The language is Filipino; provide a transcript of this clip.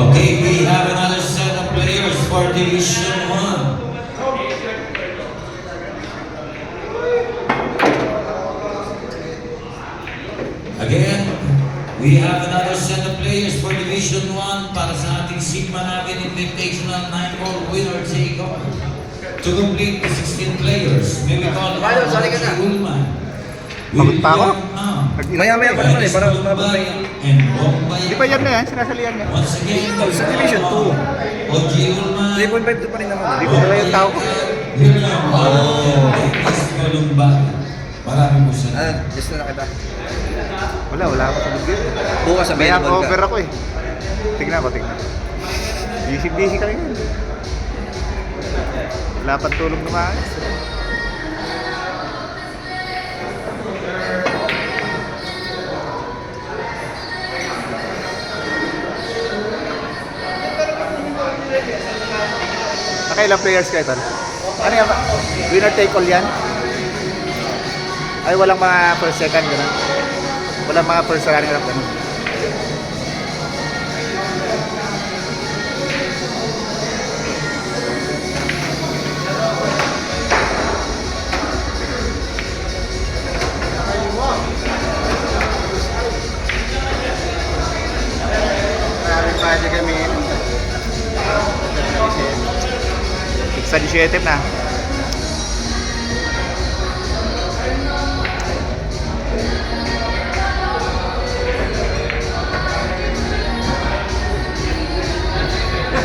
Okay, we have another set of players for Division 1. Again, we have another set of players for Division 1 para sa ating Sigma natin Invitational 9-ball winner take-off. To complete the 16 players, may we call on Roger Ullman. Pagod pa ako? Maya-maya pa naman eh, para sumabot na yun. Di ba yan na yan? Sinasalihan niya. Once again, Sa Division 2. Oji Ullman. 3.5 pa rin naman. Di ko na yung tao ko. William Columba. Marami po siya. Just na kita. Wala ako sa bugil. Bukas sa Kaya baseball over ka. ako eh. Tignan ko. Busy ka rin yun. Wala pang tulog na maayos. Nakailang players kayo ito? Ano yan? Winner take all yan? Ay walang mga first second gano'n? Walang mga first running up gano'n? Maraming pwede kami. 17 na.